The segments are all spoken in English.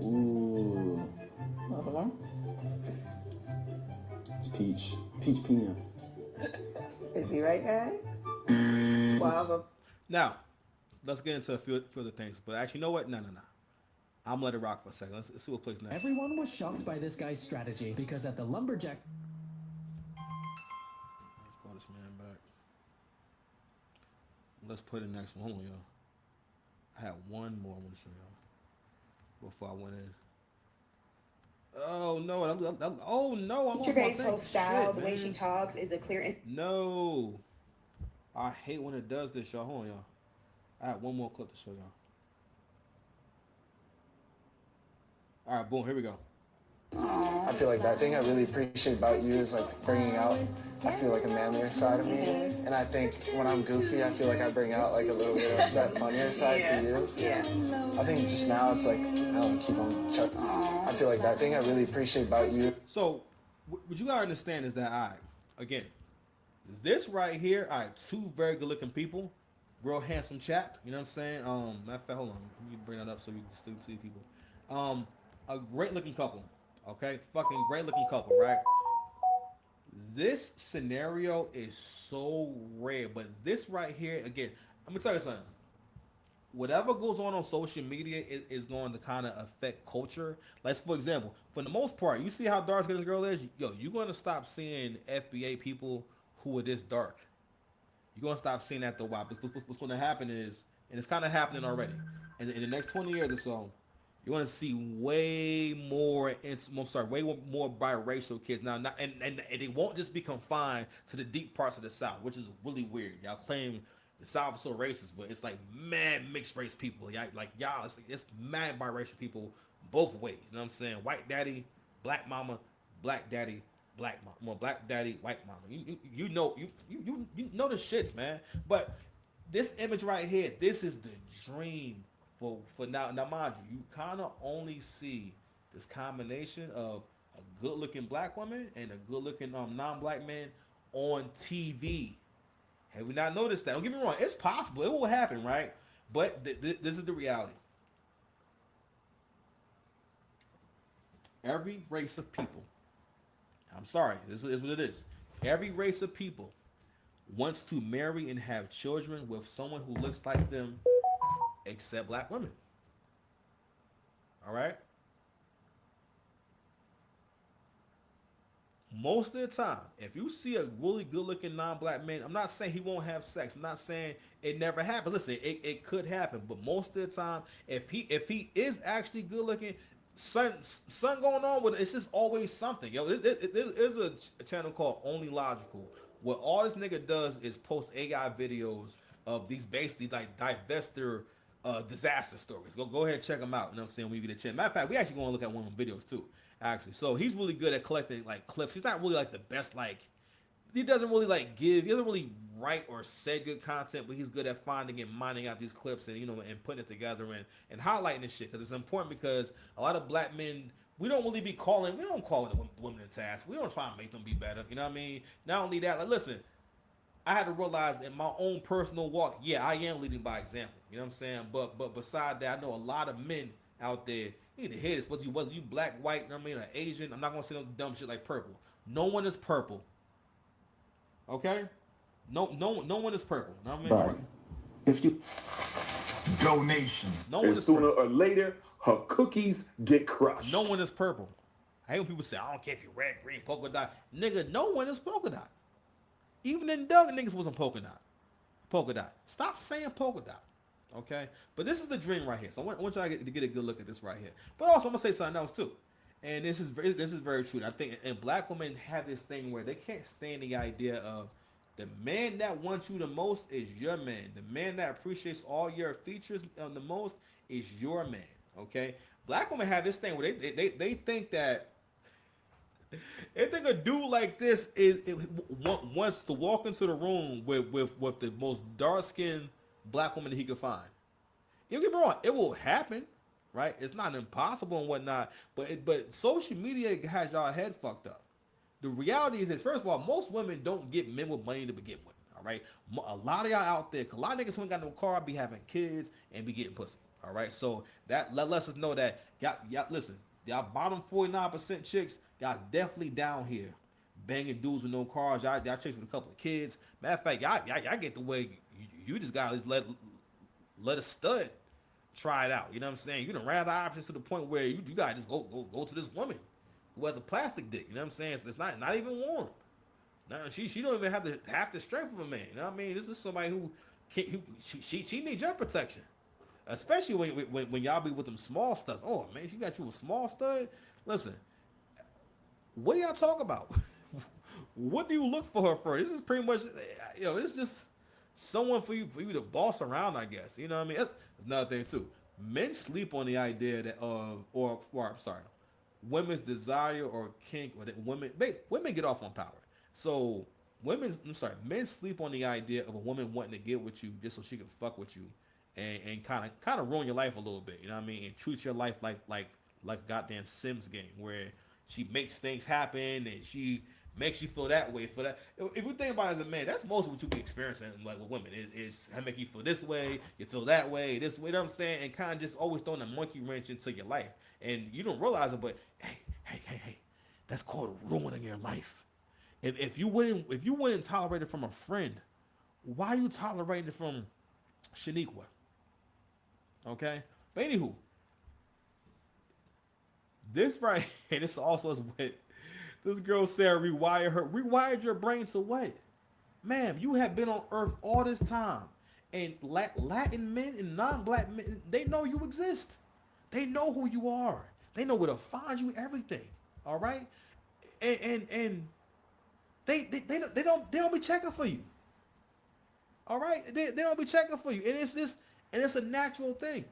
Ooh. What's the one? It's peach. Peach pina. Is he right, guys? Wow. Now, let's get into a few other things. But actually, you know what? No. I'm gonna let it rock for a second. Let's see what plays next. Everyone was shocked by this guy's strategy because at the lumberjack. Let's call this man back. Let's play the next one, y'all. I had one more I want to show y'all before I went in. Oh no! Oh no! I Feature-based host style, the way she talks is a clear. No, I hate when it does this, y'all. Hold on, y'all. I have one more clip to show y'all. All right, boom. Here we go. I feel like that thing I really appreciate about you is like bringing out, I feel like a manlier side of me. And I think when I'm goofy, I feel like I bring out like a little bit of that funnier side to you. Yeah. I think just now it's like, I don't keep on chucking. I feel like that thing I really appreciate about you. So, what you gotta understand is that, all right, again, this right here, all right, two very good looking people, real handsome chap, you know what I'm saying? Matter of fact, hold on, let me bring that up so you can still see people. A great looking couple, okay? Fucking great looking couple, right? This scenario is so rare, but this right here, again, I'm gonna tell you something. Whatever goes on social media is going to kind of affect culture. Like, for example, for the most part, you see how dark skin this girl is? Yo, you're going to stop seeing FBA people who are this dark. You're going to stop seeing that, though. Why? What's going to happen is, and it's kind of happening already, in the next 20 years or so, you're going to see way more biracial kids now, and it won't just be confined to the deep parts of the South, which is really weird. Y'all claim the South is so racist, but it's like mad mixed race people. Y'all, it's mad biracial people both ways. You know what I'm saying? White daddy, black mama, black daddy, black mama, well, black daddy, white mama. You know the shits, man. But this image right here, this is the dream for now. Now, mind you, you kind of only see this combination of a good-looking black woman and a good-looking non-black man on TV. Have we not noticed that? Don't get me wrong. It's possible. It will happen, right? But this is the reality. Every race of people, I'm sorry, this is what it is. Every race of people wants to marry and have children with someone who looks like them, except black women. All right? Most of the time, if you see a really good-looking non-black man, I'm not saying he won't have sex. I'm not saying it never happens. Listen, it could happen, but most of the time, if he is actually good-looking, something going on with it. It's just always something. Yo, there's a channel called Only Logical, where all this nigga does is post AI videos of these basically like divester disaster stories. Go ahead and check them out. You know what I'm saying? When you get a chance. Matter of fact, we actually going to look at one of them videos too. Actually, so he's really good at collecting like clips. He's not really like the best, like he doesn't really he doesn't really write or say good content, but he's good at finding and mining out these clips and and putting it together and highlighting this shit, because it's important, because a lot of black men, we don't call the women in task. We don't try and make them be better. You know what I mean? Not only that, like, listen, I had to realize in my own personal walk, yeah, I am leading by example. You know what I'm saying? But beside that, I know a lot of men out there. You need to hear this. Whether you black, white, you know what I mean, or Asian. I'm not gonna say no dumb shit like purple. No one is purple. Okay? No one is purple. You know what I mean? Right. If you donation. No one and is sooner purple. or later, her cookies get crushed. No one is purple. I hate when people say, I don't care if you're red, green, polka dot. Nigga, no one is polka dot. Even in Doug, niggas wasn't polka dot. Polka dot. Stop saying polka dot. Okay? But this is the dream right here. So I want y'all to get a good look at this right here. But also, I'm going to say something else too. And this is very true. I think, and black women have this thing where they can't stand the idea of the man that wants you the most is your man. The man that appreciates all your features the most is your man. Okay? Black women have this thing where they think that they think a dude like this wants to walk into the room with the most dark-skinned black woman that he could find. You get me wrong, it will happen, right? It's not impossible and whatnot, but social media has y'all head fucked up. The reality is this: first of all, most women don't get men with money to begin with. All right? A lot of y'all out there, a lot of niggas who ain't got no car be having kids and be getting pussy. All right, so that lets us know that y'all listen, y'all bottom 49% chicks, y'all definitely down here banging dudes with no cars. Y'all chicks with a couple of kids. Matter of fact, y'all get the way you just gotta just let a stud try it out. You know what I'm saying? You done ran out of options to the point where you gotta just go to this woman who has a plastic dick. You know what I'm saying? So it's not even warm. No, she don't even have the strength of a man. You know what I mean? This is somebody who she needs your protection, especially when y'all be with them small studs. Oh man, she got you a small stud. Listen, what do y'all talk about? What do you look for her for? This is pretty much, it's just someone for you to boss around, I guess. You know what I mean? That's another thing too. Men sleep on the idea that or I'm sorry, women's desire or kink, or that women get off on power. So men sleep on the idea of a woman wanting to get with you just so she can fuck with you, and kind of ruin your life a little bit. You know what I mean? And treat your life like a goddamn Sims game where she makes things happen and she makes you feel that way for that. If you think about it as a man, that's most of what you be experiencing like with women. Is I make you feel this way, you feel that way, this way. You know what I'm saying? And kind of just always throwing a monkey wrench into your life, and you don't realize it. But hey, that's called ruining your life. If you wouldn't tolerate it from a friend, why you tolerating it from Shaniqua? Okay, but anywho, this right, and this also is what this girl said. Rewired your brain to what? Ma'am, you have been on Earth all this time, and Latin men and non-black men, they know you exist. They know who you are. They know where to find you. Everything. All right, and they don't be checking for you. All right, they don't be checking for you, and it's a natural thing.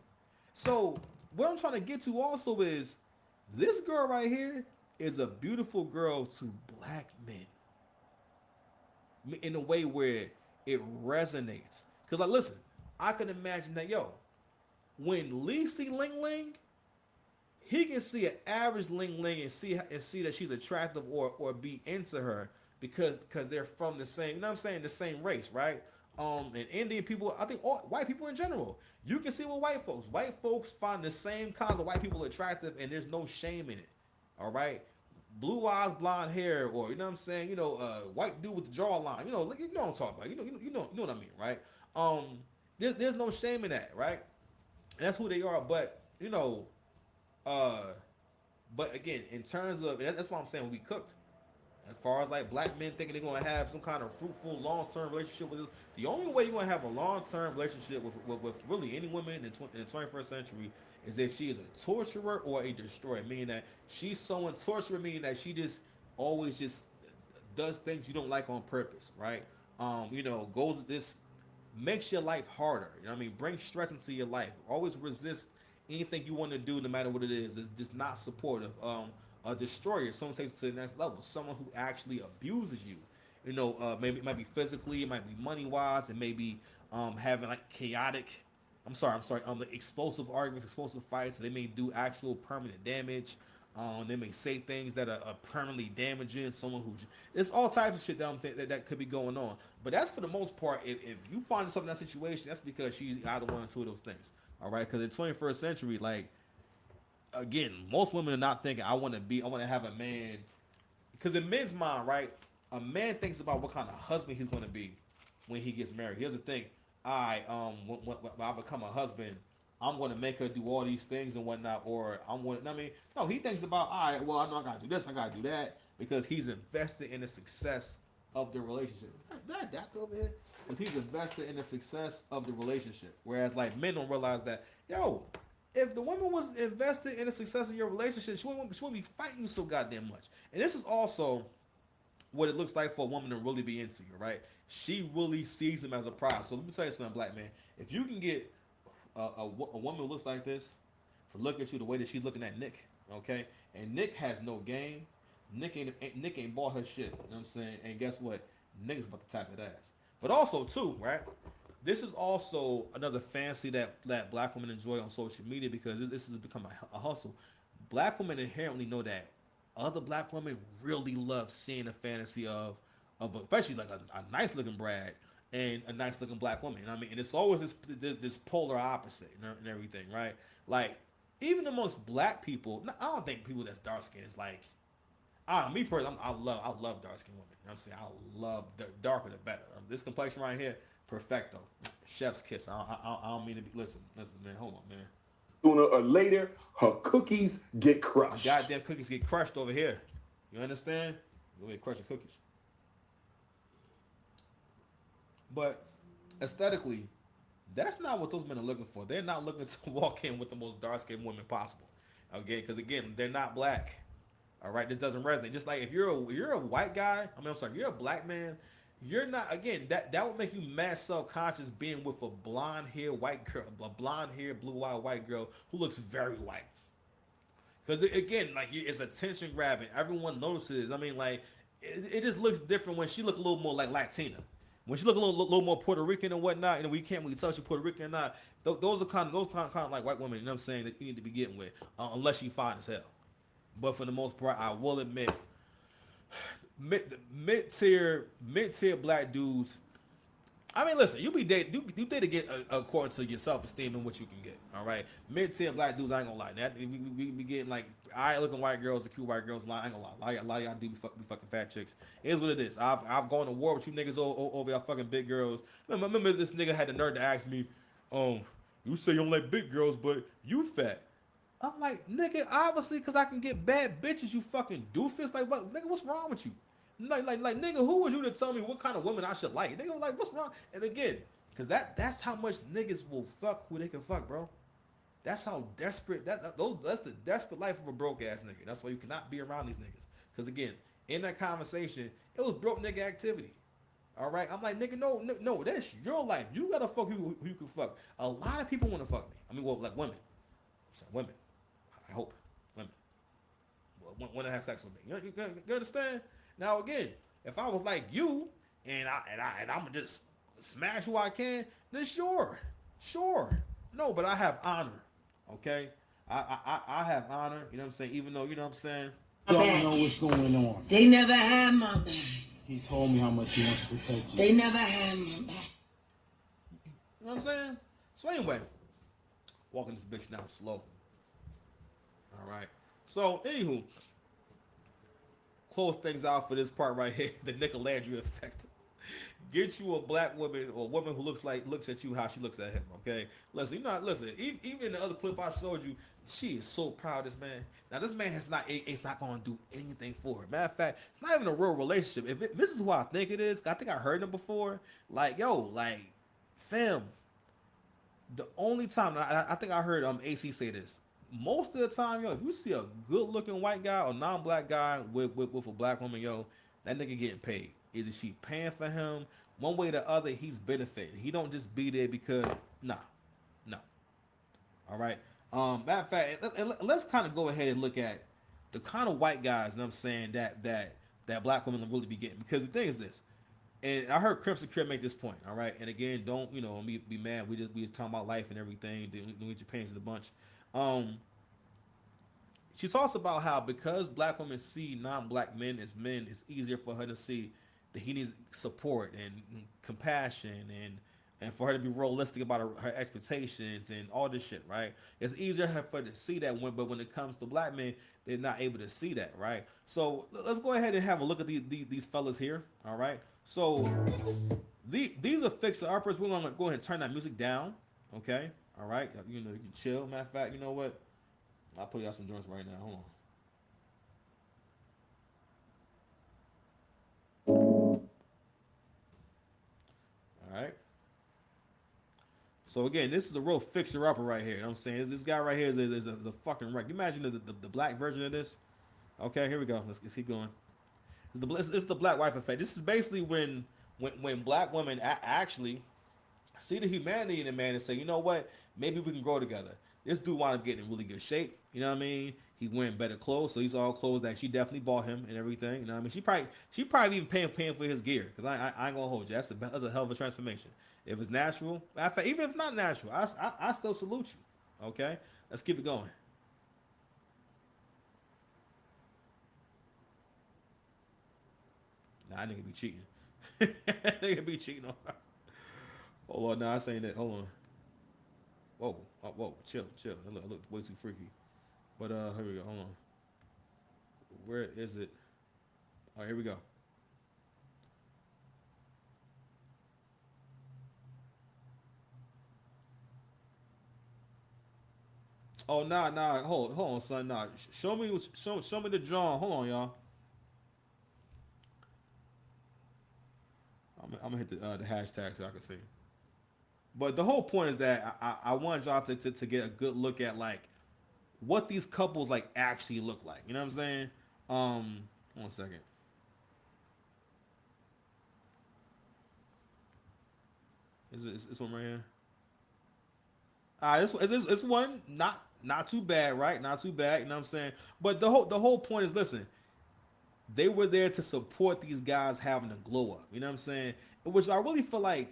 So what I'm trying to get to also is this girl right here is a beautiful girl to black men in a way where it resonates. Cause like, listen, I can imagine that when Lee see Ling Ling, he can see an average Ling Ling and see that she's attractive or be into her because they're from the same, you know what I'm saying, the same race, right? And Indian people, I think all white people in general, you can see with white folks. White folks find the same kinds of white people attractive, and there's no shame in it. All right, blue eyes, blonde hair, or you know what I'm saying, white dude with the jawline. You know what I'm talking about. You know what I mean, right? There's no shame in that, right? And that's who they are. But but again, in terms of, and that's why I'm saying we cooked. As far as like black men thinking they're gonna have some kind of fruitful long-term relationship with us, the only way you're gonna have a long-term relationship with really any woman in the 21st century is if she is a torturer or a destroyer, meaning that she's so torturer, meaning that she just always just does things you don't like on purpose, right? Goes this makes your life harder. You know what I mean? Brings stress into your life. Always resist anything you want to do, no matter what it is. It's just not supportive. A destroyer, someone takes it to the next level. Someone who actually abuses you. Maybe it might be physically, it might be money wise, it may be having like chaotic. Explosive arguments, explosive fights. They may do actual permanent damage. They may say things that are permanently damaging. Someone who, there's all types of shit that could be going on. But that's for the most part. If you find yourself in that situation, that's because she's either one or two of those things. All right, because in the 21st century, like, again, most women are not thinking I want to have a man, because in men's mind, right, a man thinks about what kind of husband he's going to be when he gets married. He doesn't think, when I become a husband, I'm going to make her do all these things and whatnot, or no, he thinks about, all right, well, I know I got to do this, I got to do that, because he's invested in the success of the relationship. Is that adapter over here? Because he's invested in the success of the relationship. Whereas, like, men don't realize that, if the woman was invested in the success of your relationship, she wouldn't be fighting you so goddamn much. And this is also what it looks like for a woman to really be into you, right? She really sees him as a prize. So let me tell you something, black man. If you can get a woman who looks like this to look at you the way that she's looking at Nick, okay? And Nick has no game. Nick ain't bought her shit. You know what I'm saying? And guess what? Nick is about to tap that ass. But also, too, right? This is also another fantasy that black women enjoy on social media, because this has become a hustle. Black women inherently know that other black women really love seeing a fantasy of especially like a nice looking bride and a nice looking black woman. You know what I mean? And it's always this polar opposite and everything, right? Like even amongst black people, I don't think people that's dark skinned is like. I don't know, me personally, I love dark skinned women. You know what I'm saying? I love the darker the better. This complexion right here, perfecto, chef's kiss. I don't mean to be. Listen, man, hold on, man. Sooner or later, her cookies get crushed. Goddamn cookies get crushed over here. You understand? Go ahead, crush your cookies. But aesthetically, that's not what those men are looking for. They're not looking to walk in with the most dark-skinned women possible. Okay, because again, they're not black. All right, this doesn't resonate. Just like if you're a white guy, if you're a black man, you're not. Again, that would make you mad self-conscious being with a blonde-haired white girl, a blonde-haired, blue-eyed white girl who looks very white. Because again, like it's attention grabbing. Everyone notices. I mean, like it just looks different when she look a little more like Latina. When she look a little more Puerto Rican and whatnot, and we can't really tell she's Puerto Rican or not. Those are kind of like white women. You know what I'm saying, that you need to be getting with, unless she fine as hell. But for the most part, I will admit, mid tier black dudes. I mean, listen, you date to get according to your self esteem and what you can get. All right, mid tier black dudes, I ain't gonna lie. That we be getting like alright looking white girls, the cute white girls. I ain't gonna lie. A lot of y'all do be fucking fat chicks. It is what it is. I've gone to war with you niggas over y'all fucking big girls. Remember this nigga had the nerve to ask me, you say you don't like big girls, but you fat. I'm like, nigga, obviously, because I can get bad bitches, you fucking doofus. Like, what, nigga, what's wrong with you? Like, nigga, who was you to tell me what kind of women I should like? Nigga, like, what's wrong? And again, because that's how much niggas will fuck who they can fuck, bro. That's how desperate, that's the desperate life of a broke ass nigga. That's why you cannot be around these niggas. Because again, in that conversation, it was broke nigga activity. All right? I'm like, nigga, no, that's your life. You gotta fuck who you can fuck. A lot of people want to fuck me. I mean, well, like women. So, women. I hope. Women. Want to have sex with me. You understand? Now again, if I was like you and I'm just smash who I can, then sure. No, but I have honor. Okay? I have honor, you know what I'm saying? Even though, you know what I'm saying? Don't know what's going on. They never had my back. He told me how much he wants to protect you. They never had my back. You know what I'm saying? So anyway, walking this bitch now slow. All right. So anywho, close things out for this part right here. The Nicolandria effect. Get you a black woman or a woman who looks at you how she looks at him. Okay. Listen, even the other clip I showed you, she is so proud of this man. Now this man it's not going to do anything for her. Matter of fact, it's not even a real relationship. If this is what I think it is, I think I heard him before. Like, yo, like, fam. The only time I think I heard AC say this. Most of the time, yo, if you see a good-looking white guy or non-black guy with a black woman, yo, that nigga getting paid. Either she paying for him, one way or the other, he's benefiting. He don't just be there because, no. All right. Matter of fact, let's kind of go ahead and look at the kind of white guys, you know what I'm saying, that black women will really be getting. Because the thing is this, and I heard Crimson Crib make this point, all right? And again, don't, be mad. We just talking about life and everything. Don't get your pants in a bunch. She talks about how because black women see non-black men as men, it's easier for her to see that he needs support and compassion and for her to be realistic about her expectations and all this shit, right? It's easier for her to see that but when it comes to black men, they're not able to see that, right? So let's go ahead and have a look at these fellas here, all right? So these are fixer-uppers. We're gonna go ahead and turn that music down, okay? All right, you can chill. Matter of fact, you know what? I'll put y'all some joints right now. Hold on. All right. So again, this is a real fixer-upper right here. You know what I'm saying? This guy right here is a fucking wreck. You imagine the black version of this? Okay, here we go. Let's keep going. It's the black wife effect. This is basically when black women actually see the humanity in a man and say, you know what? Maybe we can grow together. This dude wound up getting in really good shape. You know what I mean? He wearing better clothes, so he's all clothes that she definitely bought him and everything. You know what I mean? She probably even paying for his gear. Because I ain't gonna hold you. That's a hell of a transformation. If it's natural, even if it's not natural, I still salute you. Okay? Let's keep it going. Nah, that nigga be cheating. Nigga be cheating on her. Hold on, no, I saying that. Hold on. Whoa, whoa, chill. That look way too freaky. But here we go. Hold on. Where is it? All right, here we go. Oh nah. Hold on, son. Nah, show me the drawing. Hold on, y'all. I'm gonna hit the hashtag so I can see. But the whole point is that I want y'all to get a good look at like what these couples like actually look like. You know what I'm saying? 1 second. Is this one right here? This one not too bad, right? Not too bad. You know what I'm saying? But the whole point is, listen, they were there to support these guys having a glow up. You know what I'm saying? Which I really feel like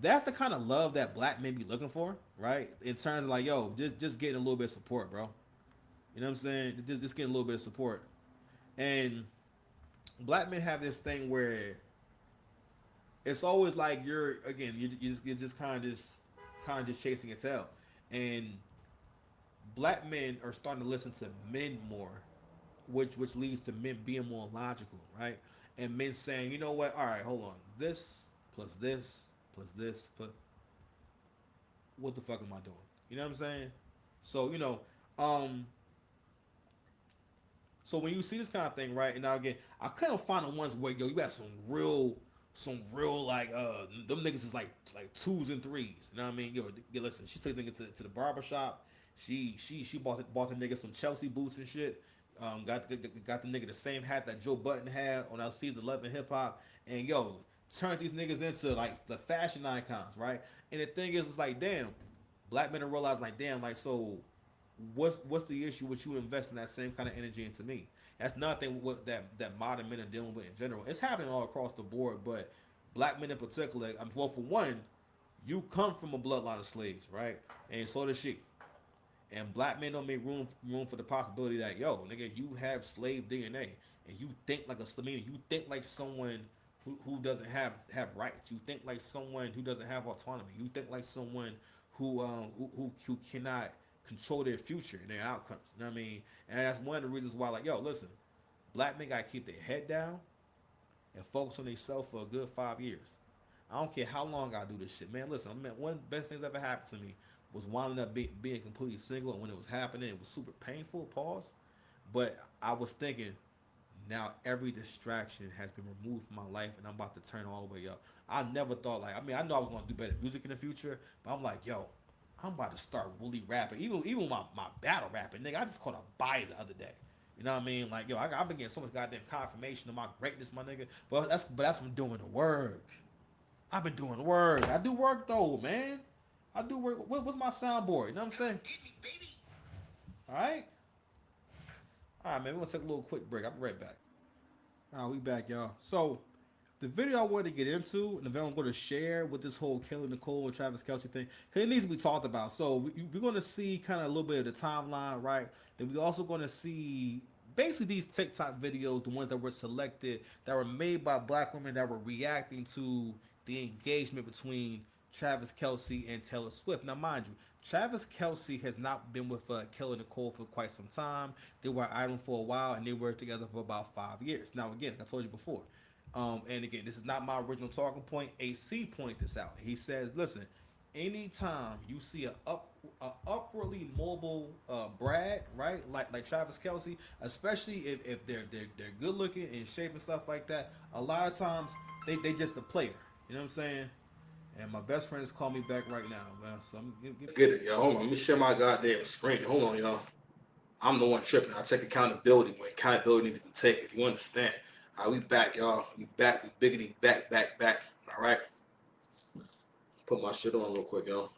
that's the kind of love that black men be looking for, right? In terms of like, yo, just getting a little bit of support, bro. You know what I'm saying? Just getting a little bit of support. And black men have this thing where it's always like you're just kind of just chasing your tail. And black men are starting to listen to men more, which leads to men being more logical, right? And men saying, you know what? All right, hold on. This plus this plus this plus what the fuck am I doing? You know what I'm saying? So so when you see this kind of thing, right? And now again, I kind of find the ones where you got some real like them niggas is like 2s and 3s. You know what I mean? Listen, she took the nigga to the barber shop. She bought the nigga some Chelsea boots and shit. Got the nigga the same hat that Joe Budden had on our season 11 hip hop, and turned these niggas into like the fashion icons, right? And the thing is, it's like, damn, black men are realizing like, damn, like, so what's the issue with you investing that same kind of energy into me? That's nothing what that modern men are dealing with in general. It's happening all across the board, but black men in particular. Well, for one, you come from a bloodline of slaves, right? And so does she. And black men don't make room for the possibility that, yo, nigga, you have slave DNA, and you think like a slave. You think like someone who doesn't have rights. You think like someone who doesn't have autonomy. You think like someone who cannot control their future and their outcomes. You know what I mean? And that's one of the reasons why, like, yo, listen, black men gotta keep their head down and focus on themselves for a good 5 years. I don't care how long I do this shit, man. Listen, one of the best things that ever happened to me was winding up being completely single, and when it was happening, it was super painful. Pause. But I was thinking, now every distraction has been removed from my life, and I'm about to turn all the way up. I never thought, like, I mean, I know I was going to do better music in the future, but I'm like, yo, I'm about to start really rapping. Even my battle rapping, nigga, I just caught a bite the other day. You know what I mean? Like, yo, I've been getting so much goddamn confirmation of my greatness, my nigga. But that's from doing the work. I've been doing the work. I do work though, man. I do work. What's my soundboard? You know what I'm saying? All right, man. We're gonna take a little quick break. I'll be right back. All right, we back, y'all. So the video I wanted to get into, and the video I'm going to share with this whole Kayla, Nicole, and Travis Kelce thing, because it needs to be talked about. So we're going to see kind of a little bit of the timeline, right? Then we're also going to see basically these TikTok videos, the ones that were selected, that were made by black women that were reacting to the engagement between Travis Kelce and Taylor Swift. Now, mind you, Travis Kelce has not been with Kayla Nicole for quite some time. They were idle for a while, and they were together for about 5 years. Now, again, like I told you before, and again, this is not my original talking point. AC pointed this out. He says, listen, anytime you see a upwardly mobile Brad, right, like Travis Kelce, especially if they're good looking, in shape and stuff like that, a lot of times they just a player. You know what I'm saying? And my best friend is calling me back right now, man. So I'm get it, y'all. Hold on, let me share my goddamn screen. Hold on, y'all. I'm the one tripping. I take accountability when accountability needs to be taken. You understand? All right, we back, y'all. We back. We biggity back. All right. Put my shit on real quick, y'all.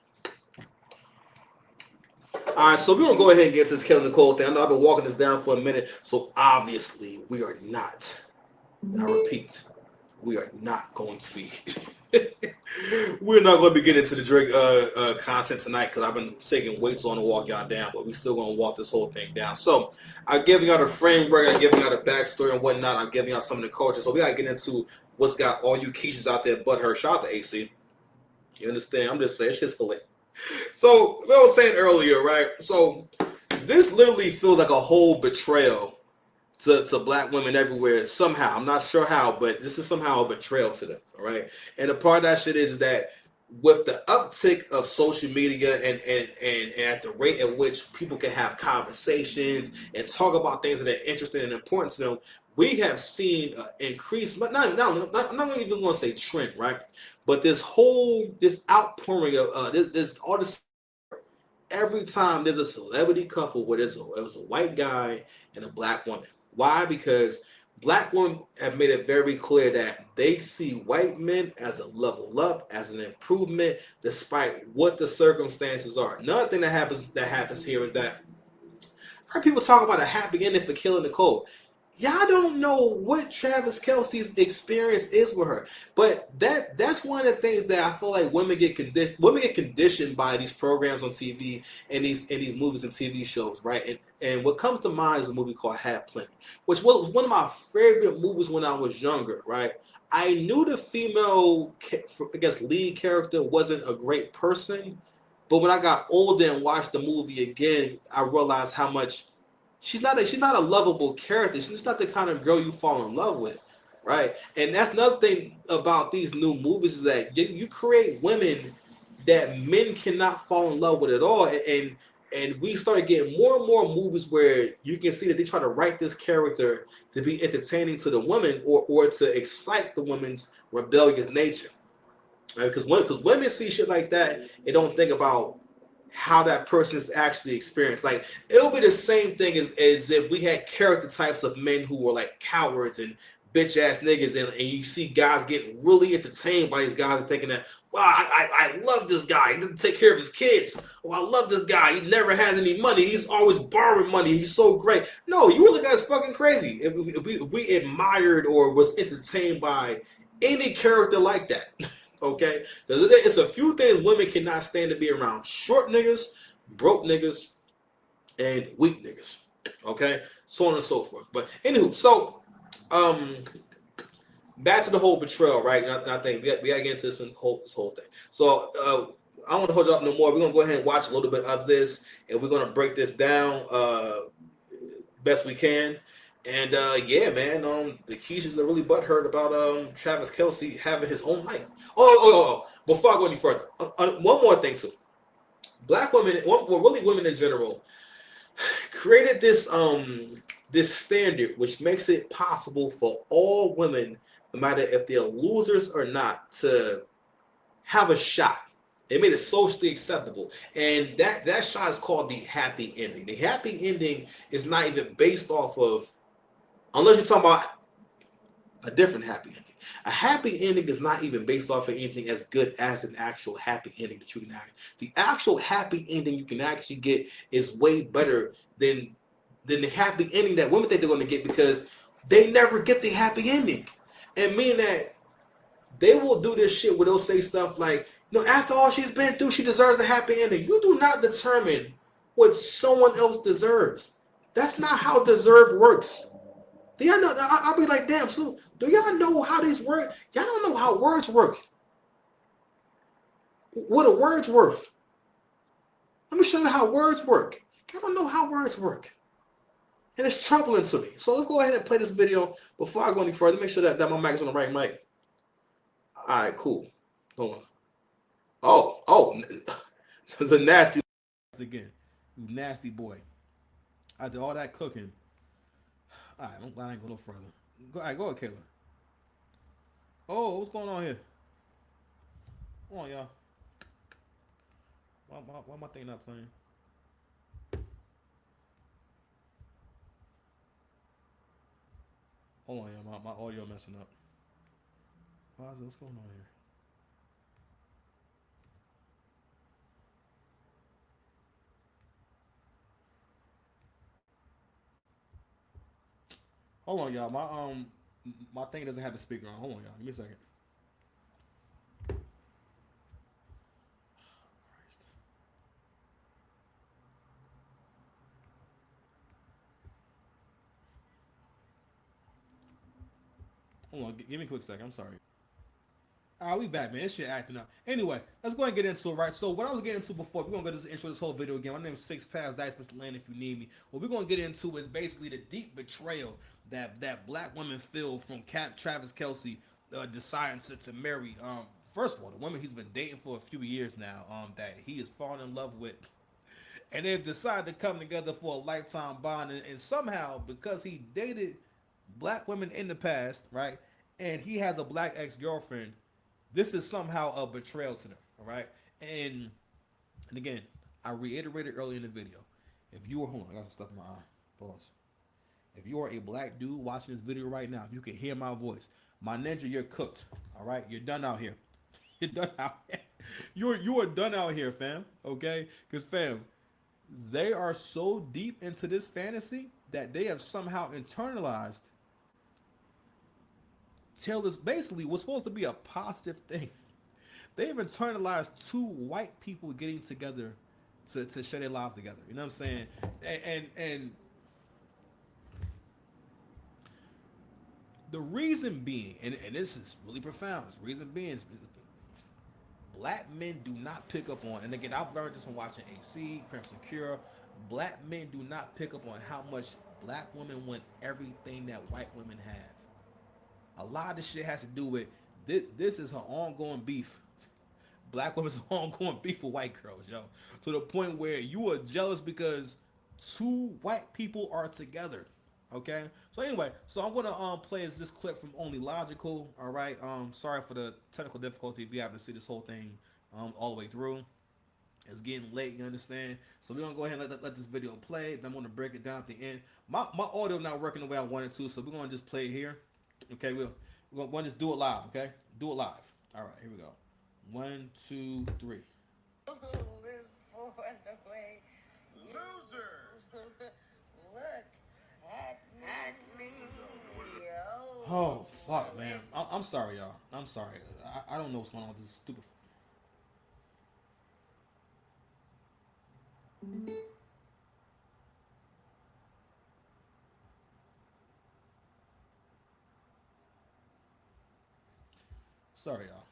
All right, so we're going to go ahead and get to this Kayla Nicole thing. I know I've been walking this down for a minute, so obviously we are not, and I repeat, we are not going to be, we're not going to be getting into the Drake content tonight because I've been taking weights on to walk y'all down, but we still going to walk this whole thing down. So I'm giving y'all the framework, I'm giving y'all the backstory and whatnot, I'm giving y'all some of the culture. So we got to get into what's got all you Keishas out there but her. Shout out to AC. You understand? I'm just saying, shit's hilarious. So, what I was saying earlier, right? So, this literally feels like a whole betrayal to black women everywhere somehow. I'm not sure how, but this is somehow a betrayal to them, all right? And a part of that shit is that with the uptick of social media and at the rate at which people can have conversations and talk about things that are interesting and important to them, we have seen increase, but I'm not even going to say trend, right? But this outpouring of this all this every time there's a celebrity couple where there's a white guy and a black woman. Why? Because black women have made it very clear that they see white men as a level up, as an improvement, despite what the circumstances are. Another thing that happens here is that I heard people talk about a happy ending for killing Nicole. Y'all don't know what Travis Kelce's experience is with her, but that's one of the things that I feel like women get conditioned by these programs on TV and these movies and TV shows, right? And what comes to mind is a movie called Had Plenty, which was one of my favorite movies when I was younger, right? I knew the female, I guess, lead character wasn't a great person, but when I got older and watched the movie again, I realized how much she's not a lovable character. She's not the kind of girl you fall in love with, right? And that's another thing about these new movies is that you create women that men cannot fall in love with at all, and we started getting more and more movies where you can see that they try to write this character to be entertaining to the woman or to excite the woman's rebellious nature. Right? Because women see shit like that and don't think about how that person's actually experienced. Like it'll be the same thing as if we had character types of men who were like cowards and bitch ass niggas, and you see guys getting really entertained by these guys and thinking that, wow, I love this guy. He doesn't take care of his kids. Oh, I love this guy. He never has any money. He's always borrowing money. He's so great. No, you look at us fucking crazy. If we admired or was entertained by any character like that. Okay? Because it's a few things women cannot stand to be around. Short niggas, broke niggas, and weak niggas. Okay? So on and so forth. But anywho, so back to the whole betrayal, right? And I think we got to get into this whole thing. So I don't want to hold you up no more. We're going to go ahead and watch a little bit of this, and we're going to break this down best we can. And yeah, man, the Keishas are really butthurt about Travis Kelce having his own life. Oh. Before I go any further, one more thing too. Black women, well, really women in general, created this standard which makes it possible for all women, no matter if they're losers or not, to have a shot. They made it socially acceptable, and that shot is called the happy ending. The happy ending is not even based off of, unless you're talking about a different happy ending. A happy ending is not even based off of anything as good as an actual happy ending that you can have. The actual happy ending you can actually get is way better than the happy ending that women think they're going to get, because they never get the happy ending. And meaning that they will do this shit where they'll say stuff like, after all she's been through, she deserves a happy ending. You do not determine what someone else deserves. That's not how deserve works. Do y'all know? I'll be like, damn, so do y'all know how these work? Y'all don't know how words work. What a word's worth. Let me show you how words work. I don't know how words work. And it's troubling to me. So let's go ahead and play this video before I go any further. Make sure that my mic is on the right mic. All right, cool. Hold on. Oh, it's a nasty again. You nasty boy. I did all that cooking. All right, I'm glad I ain't go no further. All right, go ahead, Kayla. Oh, what's going on here? Come on, y'all. Why my thing not playing? Hold on, y'all. My audio messing up. What's going on here? Hold on, y'all. My thing doesn't have the speaker on. Hold on, y'all. Give me a second. Hold on. Give me a quick second. I'm sorry. All right, we back, man. This shit acting up. Anyway, let's go and get into it, right? So what I was getting into before, we're going to go to this intro this whole video again. My name is Six Pass Dice, Mr. Land, if you need me. What we're going to get into is basically the deep betrayal that black women feel from Travis Kelce deciding to marry, first of all, the woman he's been dating for a few years now, that he is falling in love with. And they've decided to come together for a lifetime bond. And somehow, because he dated black women in the past, right, and he has a black ex-girlfriend, this is somehow a betrayal to them, all right? And again, I reiterated earlier in the video, if you are, hold on, I got some stuff in my eye, pause. If you are a black dude watching this video right now, if you can hear my voice, my ninja, you're cooked, all right? You're done out here. You're done out here. You are done out here, fam, okay? Because, fam, they are so deep into this fantasy that they have somehow internalized Taylor's basically what's supposed to be a positive thing. They've internalized two white people getting together to share their lives together. You know what I'm saying? And the reason being, and this is really profound, the reason being is black men do not pick up on, and again, I've learned this from watching AC, Crimson Cure, black men do not pick up on how much black women want everything that white women have. A lot of this shit has to do with this is her ongoing beef. Black women's ongoing beef with white girls, yo. To the point where you are jealous because two white people are together. Okay? So anyway, so I'm gonna play this clip from Only Logical. Alright. Sorry for the technical difficulty if you happen to see this whole thing all the way through. It's getting late, you understand? So we're gonna go ahead and let this video play. Then I'm gonna break it down at the end. My audio not working the way I wanted to, so we're gonna just play it here. Okay, we're gonna just do it live, okay? Do it live. All right, here we go. 1, 2, 3. Loser! Look at me. Oh, fuck, man. I'm sorry, y'all. I'm sorry. I don't know what's going on with this stupid... Sorry, y'all.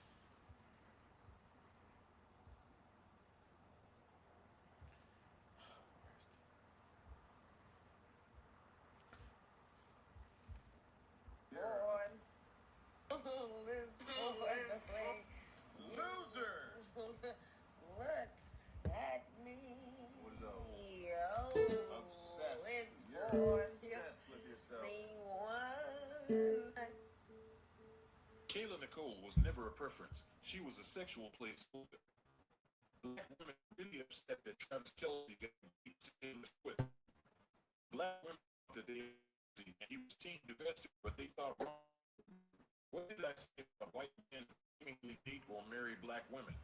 Loser! Look at me. What is up? Obsessed with yourself. Kayla Nicole was never a preference. She was a sexual placeholder. Black women really upset that Travis Kelce got engaged to Taylor Swift. Black women thought that he was team divested, but they thought wrong. What did I say about white men seemingly date or marry black women?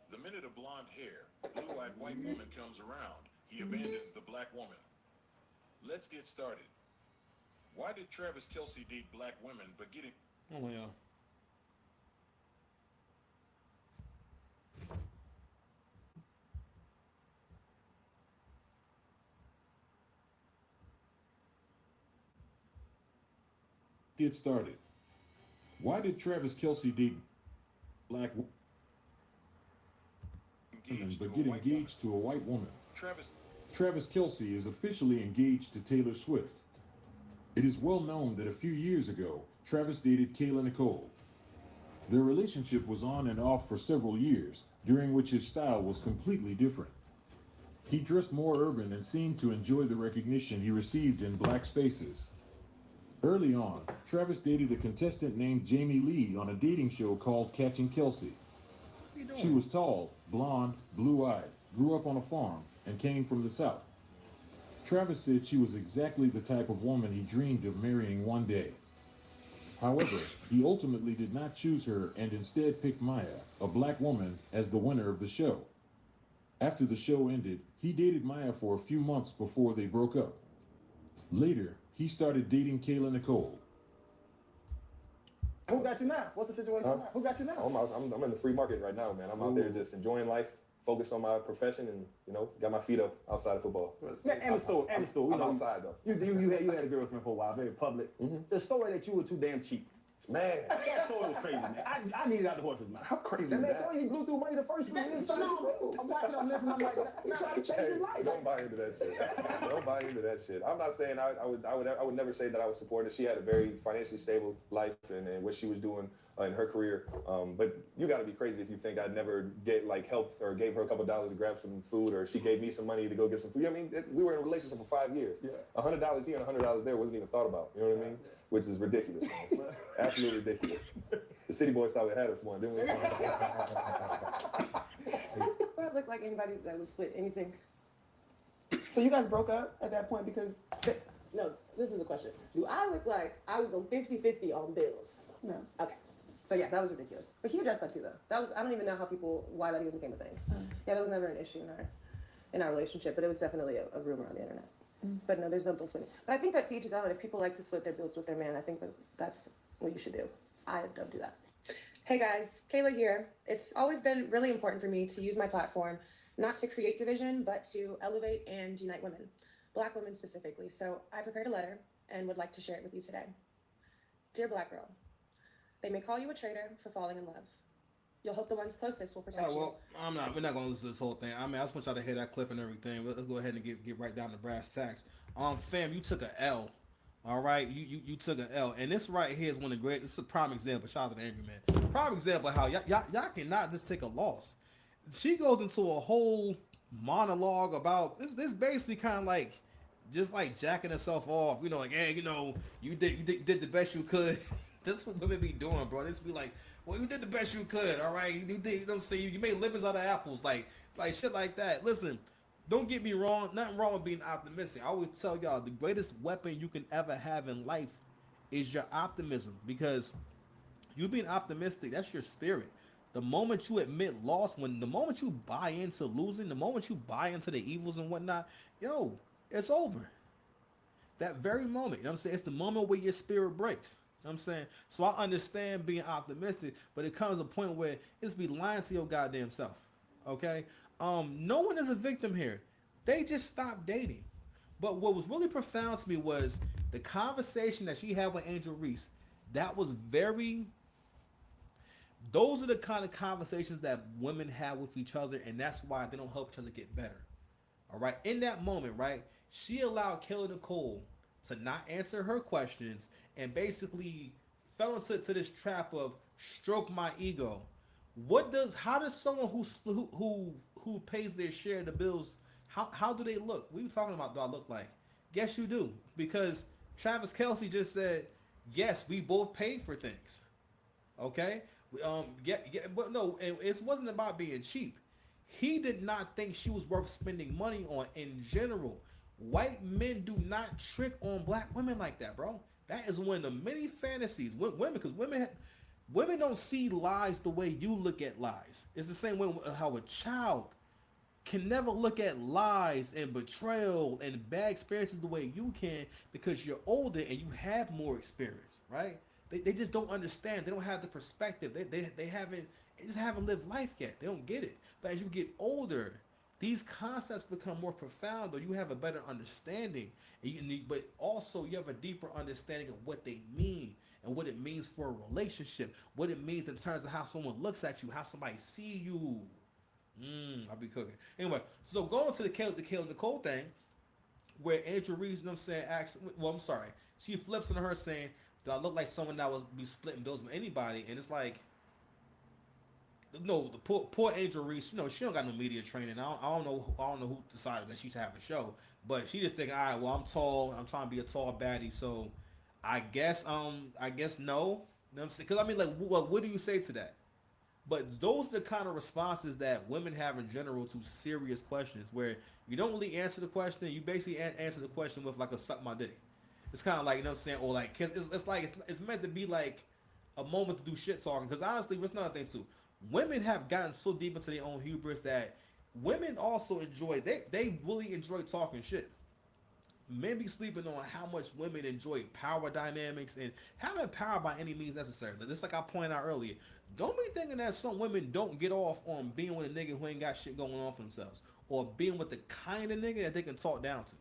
The minute a blonde hair, blue-eyed white woman comes around, he abandons the black woman. Let's get started. Why did Travis Kelce date black women but get it? Oh, my God. Get started. Why did Travis Kelce date black women but get engaged to a white woman? Travis Kelce is officially engaged to Taylor Swift. It is well known that a few years ago, Travis dated Kayla Nicole. Their relationship was on and off for several years, during which his style was completely different. He dressed more urban and seemed to enjoy the recognition he received in black spaces. Early on, Travis dated a contestant named Jamie Lee on a dating show called Catching Kelce. She was tall, blonde, blue-eyed, grew up on a farm, and came from the South. Travis said she was exactly the type of woman he dreamed of marrying one day. However, he ultimately did not choose her and instead picked Maya, a black woman, as the winner of the show. After the show ended, he dated Maya for a few months before they broke up. Later, he started dating Kayla Nicole. Who got you now? What's the situation now? Who got you now? I'm in the free market right now, man. I'm out there just enjoying life, focused on my profession, and got my feet up outside of football. And the store. I'm outside though. You had a girlfriend for a while, very public. The story that you were too damn cheap. Man. That story was crazy, man. I needed out the horse's mouth. How crazy is Man, that? told you he blew through money the first week. So no, I'm watching on this and I'm like, he tried to change his life. Don't buy into that shit. Don't buy into that shit. I'm not saying I would never say that I would support it. She had a very financially stable life and what she was doing in her career. But you got to be crazy if you think I'd never helped or gave her a couple dollars to grab some food, or she gave me some money to go get some food. I mean, we were in a relationship for 5 years. Yeah. $100 here and $100 there wasn't even thought about. You know what I mean? Which is ridiculous. Man. Absolutely ridiculous. The city boys thought we had us one, didn't we? Do I look like anybody that would split anything? So you guys broke up at that point because No, this is the question. Do I look like I would go 50-50 on bills? no. Okay. So yeah, that was ridiculous. But he addressed that too, though. I don't even know why that even became a thing. Yeah, that was never an issue in our relationship, but it was definitely a rumor on the internet. But no, there's no bill splitting. But I think that teaches out. If people like to split their bills with their man, I think that's what you should do. I don't do that. Hey guys, Kayla here. It's always been really important for me to use my platform not to create division, but to elevate and unite women, Black women specifically. So I prepared a letter and would like to share it with you today. Dear Black girl, they may call you a traitor for falling in love. You'll hope the ones closest will protect you. We're not going to listen to this whole thing. I mean, I just want y'all to hear that clip and everything. Let's go ahead and get right down to brass tacks. Fam, you took an L. All right, you took an L, and this right here is one of the great. This is a prime example. Shout out to the Angry Man. Prime example of how y'all cannot just take a loss. She goes into a whole monologue about this. Basically, kind of like just like jacking herself off. You know, like, hey, you did the best you could. This is what women be doing, bro. This be like, well, you did the best you could. All right, you did. You know what I'm saying? You made lemons out of apples, like shit like that. Listen. Don't get me wrong, nothing wrong with being optimistic. I always tell y'all the greatest weapon you can ever have in life is your optimism, because you being optimistic, that's your spirit. The moment you admit loss, the moment you buy into losing, the moment you buy into the evils and whatnot, it's over. That very moment, you know what I'm saying? It's the moment where your spirit breaks. You know what I'm saying? So I understand being optimistic, but it comes to a point where it's be lying to your goddamn self. Okay? No one is a victim here. They just stopped dating. But what was really profound to me was the conversation that she had with Angel Reese. That was those are the kind of conversations that women have with each other, and that's why they don't help each other get better. All right? In that moment, right, she allowed Kayla Nicole to not answer her questions and basically fell into this trap of stroke my ego. How does someone who pays their share of the bills, how do they look? What are you talking about? Do I look like? Yes, you do, because Travis Kelce just said, yes, we both paid for things. Okay, but no, it wasn't about being cheap. He did not think she was worth spending money on in general. White men do not trick on black women like that, bro. That is one of the many fantasies. Because women don't see lies the way you look at lies. It's the same way how a child can never look at lies and betrayal and bad experiences the way you can, because you're older and you have more experience, right? They just don't understand. They don't have the perspective. They just haven't lived life yet. They don't get it. But as you get older, these concepts become more profound, or you have a better understanding. But also you have a deeper understanding of what they mean and what it means for a relationship, what it means in terms of how someone looks at you, how somebody see you. I'll be cooking. Anyway, so going to the Kayla Nicole thing, where Andrew Reese, you know what I'm saying, she flips on her saying, do I look like someone that would be splitting bills with anybody? And it's like, no, the poor Angel Reese, she don't got no media training. I don't know who decided that she should have a show, but she just thinking, all right, well, I'm tall, I'm trying to be a tall baddie, so I guess no. You know what I'm saying? Because I mean, like, what do you say to that? But those are the kind of responses that women have in general to serious questions, where you don't really answer the question. You basically answer the question with like a suck my dick. It's kind of like, you know what I'm saying, or like, cause it's meant to be like a moment to do shit talking. Because honestly, there's another thing too. Women have gotten so deep into their own hubris that women also they really enjoy talking shit. Men be sleeping on how much women enjoy power dynamics, and having power by any means necessary. Just like I pointed out earlier, don't be thinking that some women don't get off on being with a nigga who ain't got shit going on for themselves, or being with the kind of nigga that they can talk down to.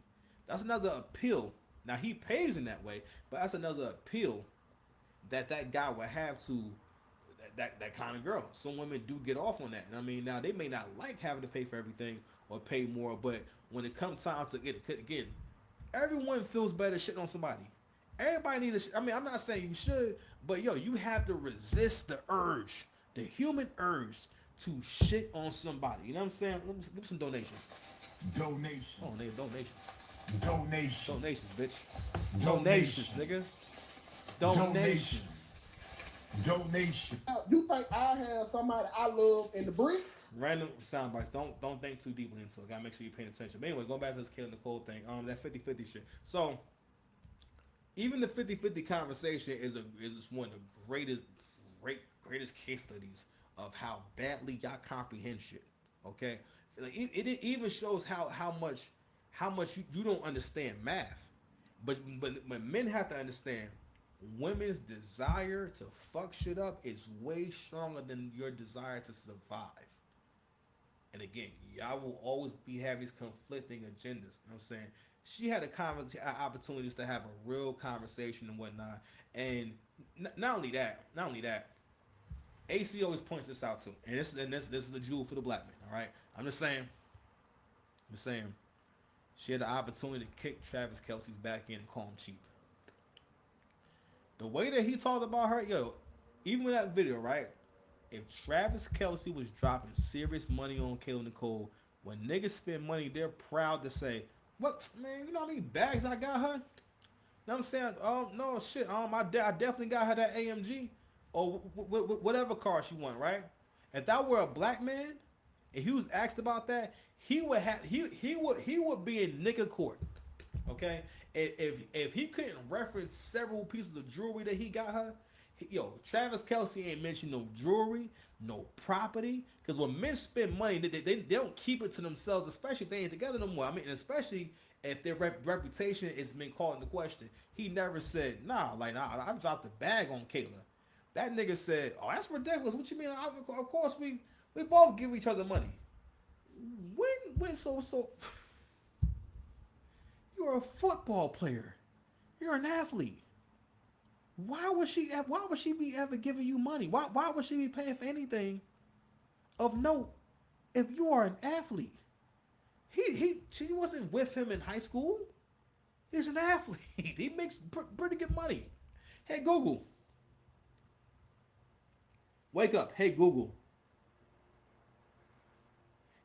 That's another appeal. Now he pays in that way, but that's another appeal. that guy would have to that kind of girl. Some women do get off on that. And I mean, now they may not like having to pay for everything or pay more, but when it comes time to get it, again, everyone feels better shitting on somebody. Everybody needs I mean, I'm not saying you should, but yo, you have to resist the urge, the human urge to shit on somebody. You know what I'm saying? Give me some donations. Donation. Oh, donations. Donation. Donations, bitch. Donations, nigga. Donations. Donation. You think I have somebody I love in the bricks? Random sound bites. Don't think too deeply into it. Gotta make sure you're paying attention. But anyway, going back to this Kayla Nicole thing. That 50-50 shit. So even the 50-50 conversation is one of the greatest case studies of how badly y'all comprehend shit. Okay, like it even shows how much you don't understand math. But men have to understand, women's desire to fuck shit up is way stronger than your desire to survive. And again, y'all will always be having these conflicting agendas. You know what I'm saying? She had opportunities to have a real conversation and whatnot. And not only that, AC always points this out too. And this is a jewel for the black man. All right, I'm just saying. She had the opportunity to kick Travis Kelce's back in and call him cheap. The way that he talked about her, yo, even with that video, right? If Travis Kelce was dropping serious money on Kayla Nicole, when niggas spend money, they're proud to say, "What, man? You know how many bags I got her?" You know what I'm saying? Oh no, shit. I definitely got her that AMG or whatever car she want, right? If that were a black man, if he was asked about that, he would be in nigga court. Okay, if he couldn't reference several pieces of jewelry that he got her, Travis Kelce ain't mentioned no jewelry, no property, because when men spend money, they don't keep it to themselves, especially if they ain't together no more. I mean, especially if their reputation is being called into question. He never said, nah, I dropped the bag on Kayla. That nigga said, oh, that's ridiculous. What you mean? Of course, we both give each other money. When so you're a football player. You're an athlete. Why would she be ever giving you money? Why would she be paying for anything of note if you are an athlete? She wasn't with him in high school. He's an athlete. He makes pretty good money. Hey Google. Wake up. Hey Google.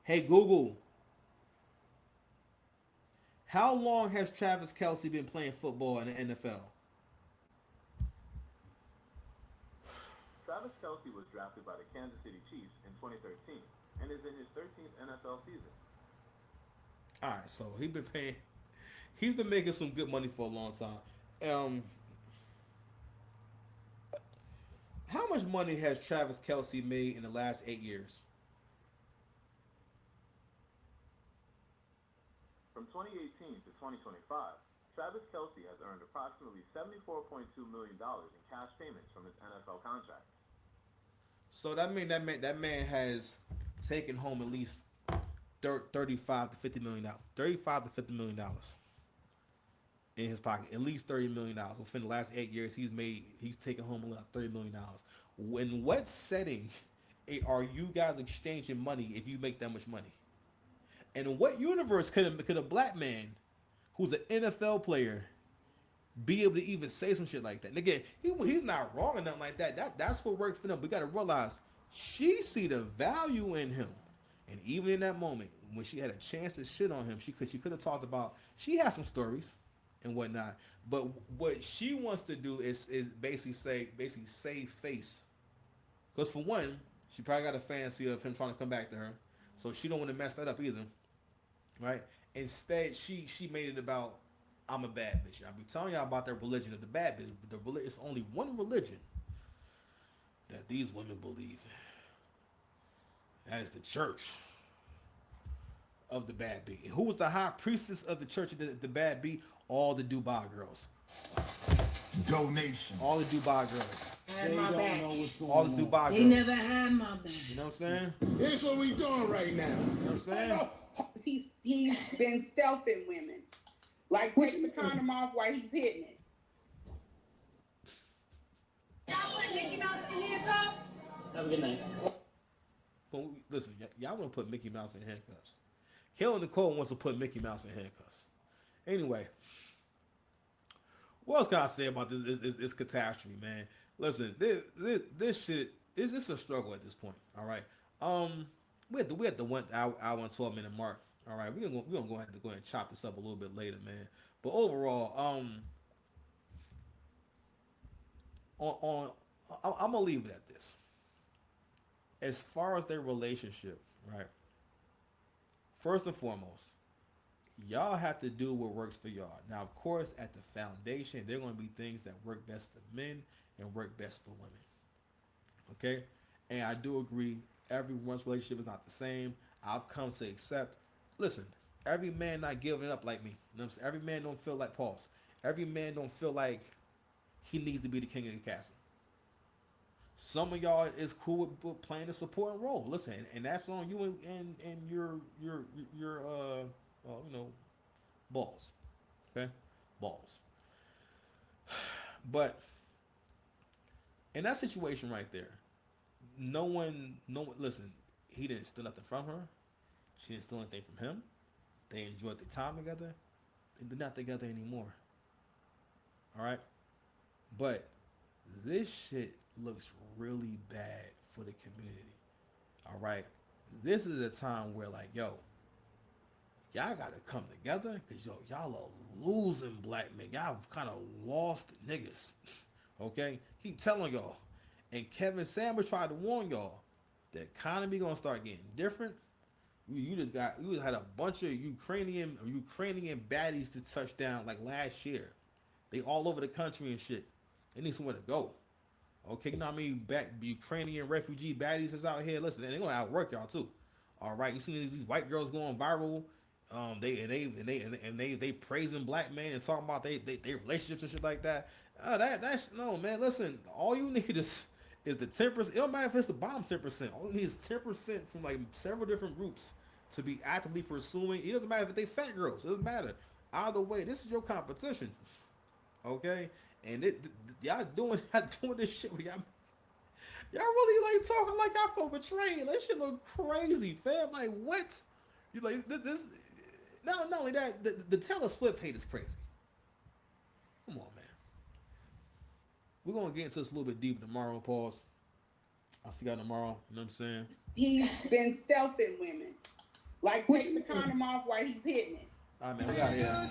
Hey Google. How long has Travis Kelce been playing football in the NFL? Travis Kelce was drafted by the Kansas City Chiefs in 2013 and is in his 13th NFL season. All right, so he's been making some good money for a long time. How much money has Travis Kelce made in the last 8 years? From 2018 to 2025, Travis Kelce has earned approximately $74.2 million in cash payments from his NFL contract. So that man has taken home at least $35 to $50 million. $35 to $50 million in his pocket. At least $30 million within the last 8 years. He's taken home about $30 million. In what setting are you guys exchanging money if you make that much money? And in what universe could a black man who's an NFL player be able to even say some shit like that? And again, he's not wrong or nothing like that. That's what works for them. We got to realize she see the value in him. And even in that moment, when she had a chance to shit on him, she could have talked about, she has some stories and whatnot. But what she wants to do is basically save face. Because for one, she probably got a fantasy of him trying to come back to her. So she don't want to mess that up either. Right? Instead, she made it about, I'm a bad bitch. I'll be telling y'all about the religion of the bad bitch. But it's only one religion that these women believe in. That is the church of the bad bee. And who was the high priestess of the church of the bad bee? All the Dubai girls. Donation. All the Dubai girls. Had my back. All the Dubai girls. They never had my back. You know what I'm saying? Here's what we doing right now. You know what I'm saying? He's been stealthing women. Like taking the condom off while he's hitting it. Mickey Mouse in handcuffs? Have a good night. But listen, y'all want to put Mickey Mouse in handcuffs. Kayla Nicole wants to put Mickey Mouse in handcuffs. Anyway, what else can I say about this catastrophe, man? Listen, this shit is a struggle at this point. All right. We had the 1 hour and 12-minute mark. All right, we're gonna go ahead and chop this up a little bit later, man. But overall, I'm gonna leave it at this. As far as their relationship, right? First and foremost, y'all have to do what works for y'all. Now, of course, at the foundation, there are going to be things that work best for men and work best for women. Okay? And I do agree, everyone's relationship is not the same. I've come to accept, listen, every man not giving up like me. You know what I'm saying? Every man don't feel like Paul's. Every man don't feel like he needs to be the king of the castle. Some of y'all is cool with playing a supporting role. Listen, and that's on you and your balls. Okay? Balls. But in that situation right there, no one, listen, he didn't steal nothing from her. She didn't steal anything from him. They enjoyed the time together. They're not together anymore. All right? But this shit looks really bad for the community. All right? This is a time where, like, yo, y'all got to come together because, yo, y'all are losing black men. Y'all kind of lost niggas. Okay? Keep telling y'all. And Kevin Samuels tried to warn y'all. The economy going to start getting different. You just had a bunch of Ukrainian baddies to touch down like last year. They all over the country and shit. They need somewhere to go. Okay, you know how many Ukrainian refugee baddies is out here? Listen, they're gonna outwork y'all too. All right, you see these white girls going viral. They praising black men and talking about they relationships and shit like that. That's no, man. Listen, all you need is the 10%. It don't matter if it's the bottom 10%. All you need is 10% from like several different groups to be actively pursuing. It doesn't matter if they fat girls. It doesn't matter. Either way, this is your competition. Okay, and y'all doing this shit where y'all really like talking like y'all feel betrayed. That shit look crazy, fam. Like what? You like this? Not only that, the Taylor Swift hate is crazy. Come on, man. We're gonna get into this a little bit deeper tomorrow. Pause. I'll see y'all tomorrow. You know what I'm saying? He's been stealthing women, like taking the condom off while he's hitting it. All right, man. We out here.